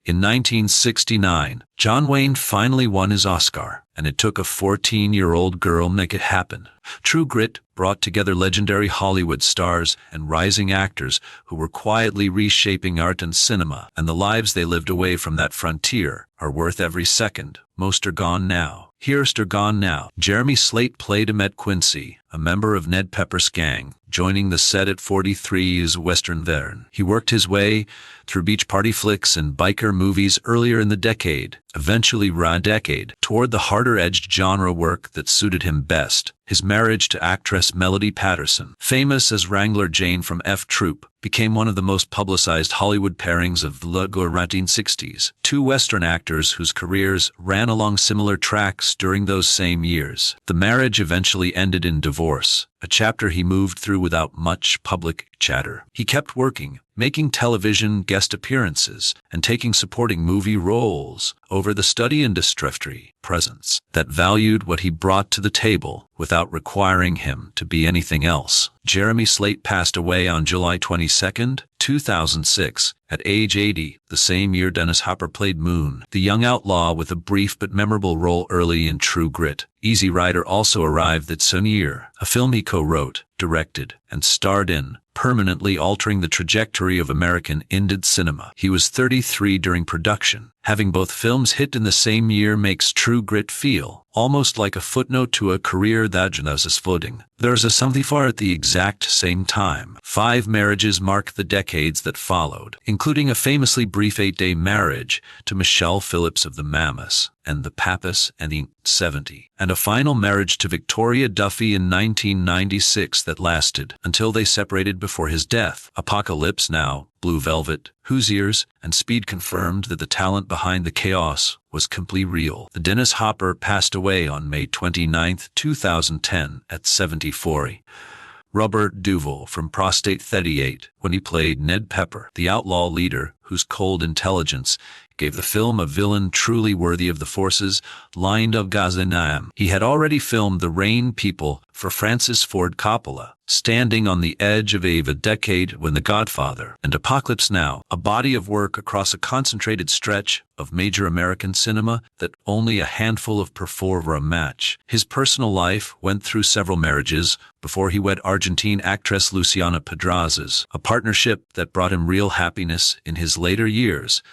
In 1969, John Wayne finally won his Oscar, and it took a 14-year-old girl to make it happen. True Grit brought together legendary Hollywood stars and rising actors who were quietly reshaping art and cinema, and the lives they lived away from that frontier are worth every second. Most are gone now. Here's are gone now. Jeremy Slate played Emmett Quincy, a member of Ned Pepper's gang, joining the set at 43 as Western veteran. He worked his way through beach party flicks and biker movies earlier in the decade, eventually toward the harder-edged genre work that suited him best. His marriage to actress Melody Patterson, famous as Wrangler Jane from F Troop, became one of the most publicized Hollywood pairings of the 1960s. Two Western actors whose careers ran along similar tracks during those same years. The marriage eventually ended in divorce, a chapter he moved through without much public chatter. He kept working, making television guest appearances, and taking supporting movie roles over the study industry presence that valued what he brought to the table without requiring him to be anything else. Jeremy Slate passed away on July 22, 2006, at age 80, the same year Dennis Hopper played Moon, the young outlaw with a brief but memorable role early in True Grit. Easy Rider also arrived that same year, a film he co-wrote, directed, and starred in, permanently altering the trajectory of American indie cinema. He was 33 during production. Having both films hit in the same year makes True Grit feel almost like a footnote to a career that was his footing. There's a something far at the exact same time. 5 marriages mark the decades that followed, including a famously brief 8-day marriage to Michelle Phillips of the Mamas and the Pappas and the 70, and a final marriage to Victoria Duffy in 1996 that lasted until they separated before his death. Apocalypse Now, Blue Velvet, Hoosiers, and Speed confirmed that the talent behind the chaos was completely real. The Dennis Hopper passed away on May 29, 2010, at 74. Robert Duvall from Prostate 38, when he played Ned Pepper, the outlaw leader whose cold intelligence gave the film a villain truly worthy of the forces lined of Gaza. He had already filmed The Rain People for Francis Ford Coppola, standing on the edge of a decade when The Godfather and Apocalypse Now, a body of work across a concentrated stretch of major American cinema that only a handful of perform a match. His personal life went through several marriages before he wed Argentine actress Luciana Pedrazas, a partnership that brought him real happiness in his later years.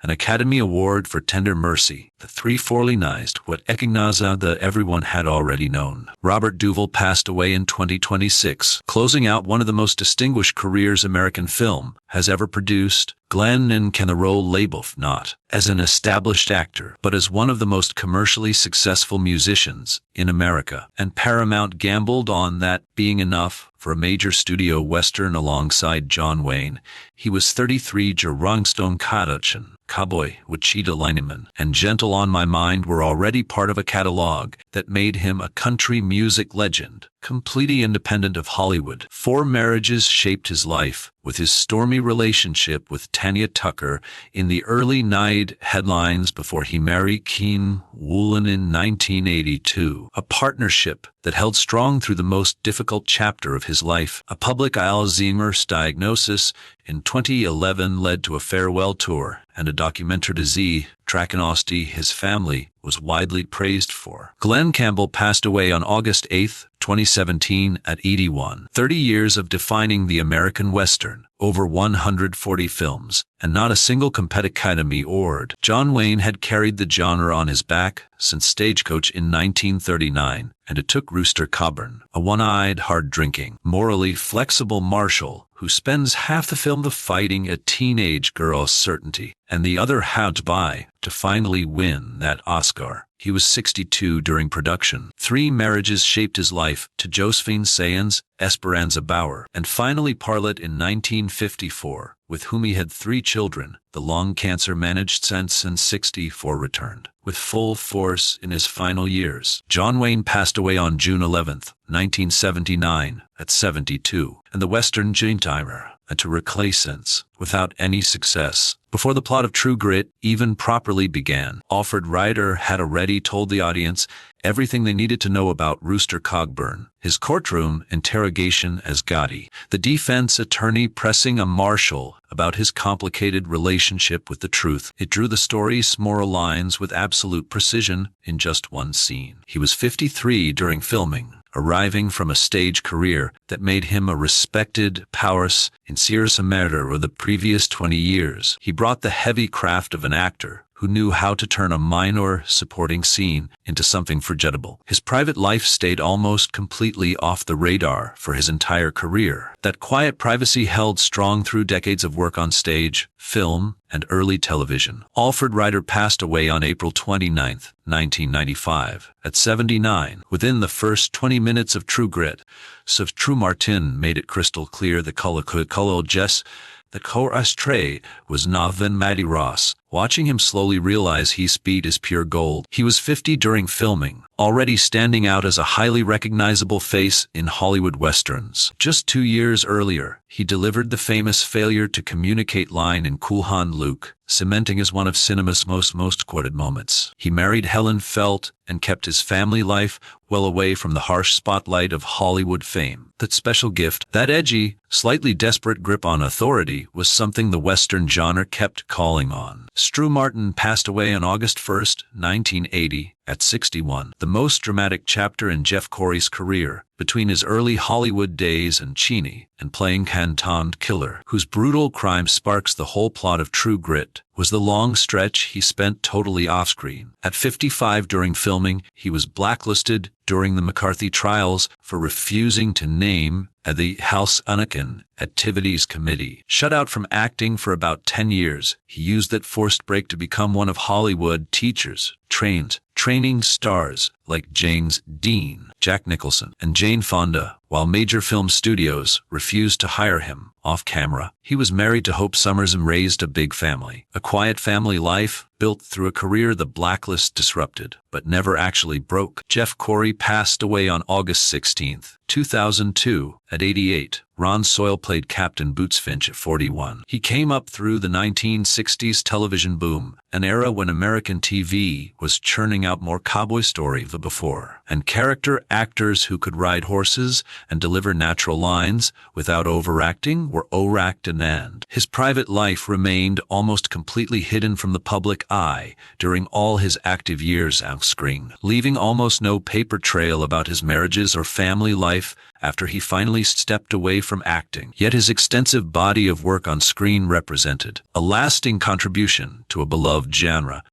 An Academy Award for Tender Mercy, the 349th what Ekignaza that everyone had already known. Robert Duvall passed away in 2026, closing out one of the most distinguished careers American film has ever produced. Glenn can the role label not as an established actor, but as one of the most commercially successful musicians in America, and Paramount gambled on that being enough for a major studio western alongside John Wayne. He was 33. Jerungstone Kadachan, Cowboy, Wichita Lineman, and Gentle on My Mind were already part of a catalog that made him a country music legend, completely independent of Hollywood. 4 marriages shaped his life, with his stormy relationship with Tanya Tucker in the early night headlines before he married Keen Woolen in 1982, a partnership that held strong through the most difficult chapter of his life. A public Alzheimer's diagnosis in 2011 led to a farewell tour and a documentary disease, Tracheostomy his family was widely praised for. Glenn Campbell passed away on August 8, 2017 at 81. 30 years of defining the American Western, over 140 films, and not a single competitive Academy Award. John Wayne had carried the genre on his back since Stagecoach in 1939, and it took Rooster Cogburn, a one-eyed, hard-drinking, morally flexible marshal who spends half the film fighting a teenage girl's certainty, and the other half to finally win that Oscar. He was 62 during production. 3 marriages shaped his life, to Josephine Sayans, Esperanza Bauer, and finally Parlett in 1954, with whom he had 3 children. The lung cancer managed since and 64 returned with full force in his final years. John Wayne passed away on June 11, 1979, at 72, and the Western genre, and to reclassence, without any success. Before the plot of True Grit even properly began, Alfred Ryder had already told the audience everything they needed to know about Rooster Cogburn, his courtroom interrogation as Gotti, the defense attorney pressing a marshal about his complicated relationship with the truth. It drew the story's moral lines with absolute precision in just one scene. He was 53 during filming, arriving from a stage career that made him a respected powerhouse in serious murder over the previous 20 years. He brought the heavy craft of an actor who knew how to turn a minor supporting scene into something forgettable. His private life stayed almost completely off the radar for his entire career. That quiet privacy held strong through decades of work on stage, film, and early television. Alfred Ryder passed away on April 29, 1995, at 79. Within the first 20 minutes of True Grit, True Martin made it crystal clear the color Jess, the co-astray was Nathan Matty Ross. Watching him slowly realize his speed is pure gold. He was 50 during filming, already standing out as a highly recognizable face in Hollywood westerns. Just 2 years earlier, he delivered the famous failure to communicate line in Cool Hand Luke, cementing as one of cinema's most quoted moments. He married Helen Felt and kept his family life well away from the harsh spotlight of Hollywood fame. That special gift, that edgy, slightly desperate grip on authority, was something the Western genre kept calling on. True Martin passed away on August 1, 1980, at 61. The most dramatic chapter in Jeff Corey's career, between his early Hollywood days and Cheney, and playing Canton Killer, whose brutal crime sparks the whole plot of True Grit, was the long stretch he spent totally off-screen. At 55 during filming, he was blacklisted during the McCarthy trials for refusing to name the House Anakin Activities Committee. Shut out from acting for about 10 years, he used that forced break to become one of Hollywood teachers, training stars like James Dean, Jack Nicholson, and Jane Fonda, while major film studios refused to hire him off-camera. He was married to Hope Summers and raised a big family. A quiet family life built through a career the blacklist disrupted, but never actually broke. Jeff Corey passed away on August 16, 2002, at 88. Ron Soyle played Captain Boots Finch at 41. He came up through the 1960s television boom, an era when American TV was churning out more cowboy stories than before, and character actors who could ride horses and deliver natural lines without overacting were overacted, and his private life remained almost completely hidden from the public eye during all his active years off-screen, leaving almost no paper trail about his marriages or family life after he finally stepped away from acting. Yet his extensive body of work on screen represented a lasting contribution to a beloved genre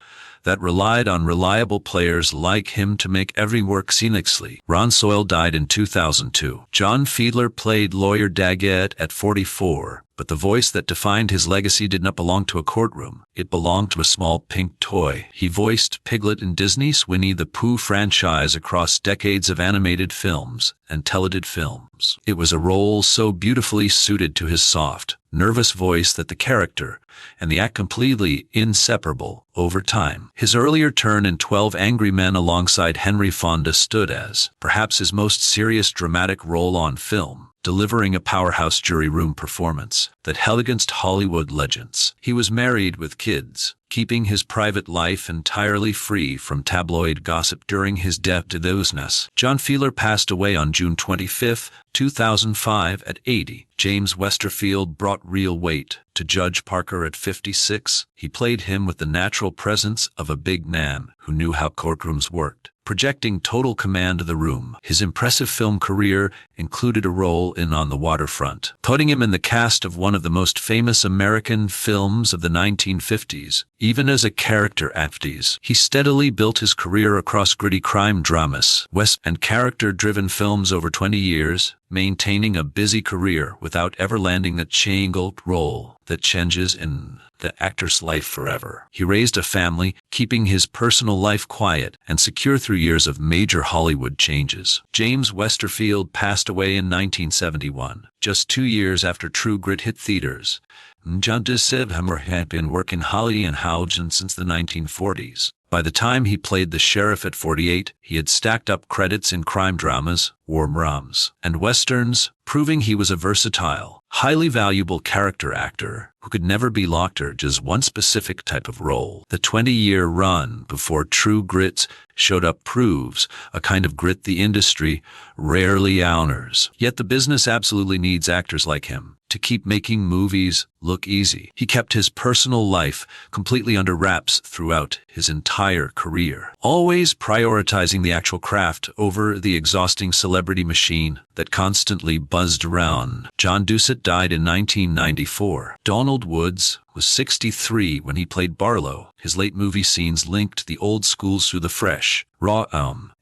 that relied on reliable players like him to make every work seamlessly. Ron Soyle died in 2002. John Fiedler played Lawyer Daggett at 44, but the voice that defined his legacy did not belong to a courtroom. It belonged to a small pink toy. He voiced Piglet in Disney's Winnie the Pooh franchise across decades of animated films and television films. It was a role so beautifully suited to his soft, nervous voice that the character and the act completely inseparable over time. His earlier turn in 12 Angry Men alongside Henry Fonda stood as perhaps his most serious dramatic role on film, delivering a powerhouse jury room performance that held against Hollywood legends. He was married with kids, keeping his private life entirely free from tabloid gossip during his death to thoseness. John Fiedler passed away on June 25, 2005 at 80. James Westerfield brought real weight to Judge Parker at 56. He played him with the natural presence of a big man who knew how courtrooms worked, projecting total command of the room. His impressive film career included a role in On the Waterfront, putting him in the cast of one of the most famous American films of the 1950s. Even as a character actor, he steadily built his career across gritty crime dramas, and character-driven films over 20 years, maintaining a busy career without ever landing the changled role that changes in the actor's life forever. He raised a family, keeping his personal life quiet and secure through years of major Hollywood changes. James Westerfield passed away in 1971, just 2 years after True Grit hit theaters. John DeSivhammer had been working Holly and Hougen since the 1940s. By the time he played the sheriff at 48, he had stacked up credits in crime dramas, war dramas, and westerns, proving he was a versatile, highly valuable character actor who could never be locked to just one specific type of role. The 20-year run before True Grit showed up proves a kind of grit the industry rarely honors. Yet the business absolutely needs actors like him to keep making movies look easy. He kept his personal life completely under wraps throughout his entire career, always prioritizing the actual craft over the exhausting celebrity machine that constantly buzzed around. John Doucette died in 1994. Donald Woods was 63 when he played Barlow. His late movie scenes linked the old schools through the fresh, raw,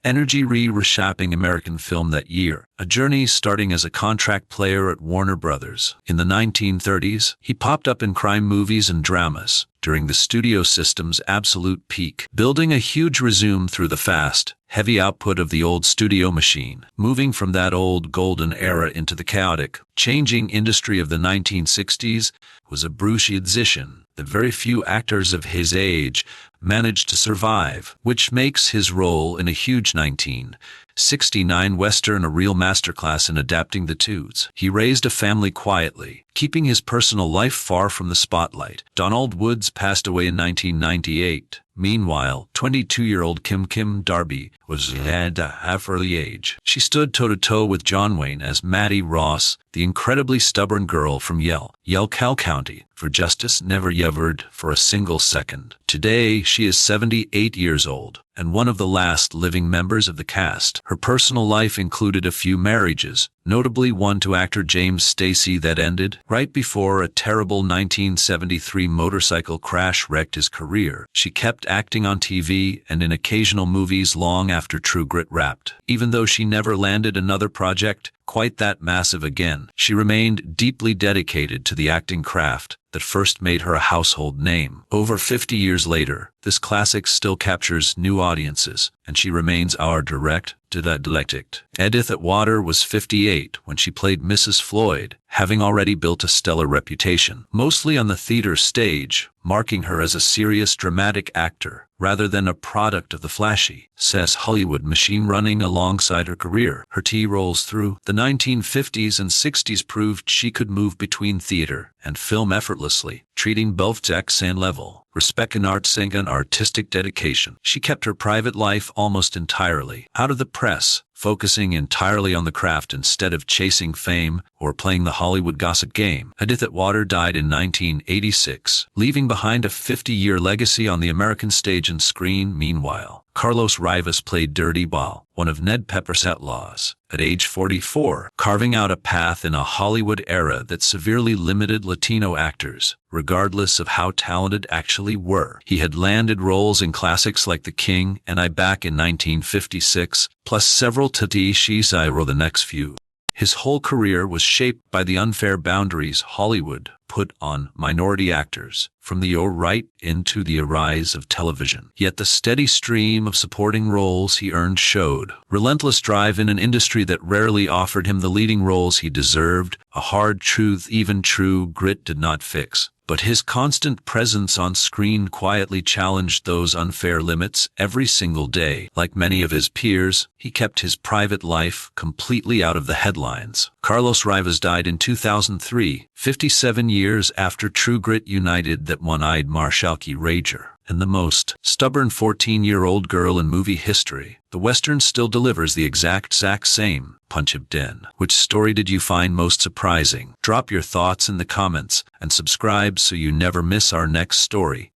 energy reshaping American film that year. A journey starting as a contract player at Warner Brothers. In the 1930s, he popped up in crime movies and dramas during the studio system's absolute peak, building a huge resume through the fast, heavy output of the old studio machine, moving from that old golden era into the chaotic, changing industry of the 1960s was a transition that very few actors of his age managed to survive, which makes his role in a huge 1969 Western a real masterclass in adapting the twos. He raised a family quietly, keeping his personal life far from the spotlight. Donald Woods passed away in 1998. Meanwhile, 22-year-old Kim Darby was at an early age. She stood toe-to-toe with John Wayne as Maddie Ross, the incredibly stubborn girl from Yell County, for justice never wavered for a single second. Today, she is 78 years old and one of the last living members of the cast. Her personal life included a few marriages, notably one to actor James Stacey that ended right before a terrible 1973 motorcycle crash wrecked his career. She kept acting on TV and in occasional movies long after True Grit wrapped. Even though she never landed another project quite that massive again, she remained deeply dedicated to the acting craft that first made her a household name. Over 50 years later, this classic still captures new audiences, and she remains our direct dialect. Edith Atwater was 58 when she played Mrs. Floyd, having already built a stellar reputation, mostly on the theater stage, marking her as a serious dramatic actor rather than a product of the flashy, says Hollywood machine running alongside her career. Her T-roles through the 1950s and 60s proved she could move between theater and film effortlessly, treating both at same level, respect and artistic dedication. She kept her private life almost entirely out of the press, focusing entirely on the craft instead of chasing fame or playing the Hollywood gossip game. Edith Atwater died in 1986, leaving behind a 50-year legacy on the American stage and screen. Meanwhile, Carlos Rivas played Dirty Duvall, one of Ned Pepper's outlaws, at age 44, carving out a path in a Hollywood era that severely limited Latino actors, regardless of how talented actually were. He had landed roles in classics like The King and I back in 1956, plus several TTCs I wrote the next few. His whole career was shaped by the unfair boundaries Hollywood put on minority actors, from the right into the rise of television. Yet the steady stream of supporting roles he earned showed relentless drive in an industry that rarely offered him the leading roles he deserved, a hard truth even True Grit did not fix. But his constant presence on screen quietly challenged those unfair limits every single day. Like many of his peers, he kept his private life completely out of the headlines. Carlos Rivas died in 2003, 57 years after True Grit united that one-eyed Marshalky Rager and the most stubborn 14-year-old girl in movie history. The Western still delivers the exact same punch of den. Which story did you find most surprising? Drop your thoughts in the comments and subscribe so you never miss our next story.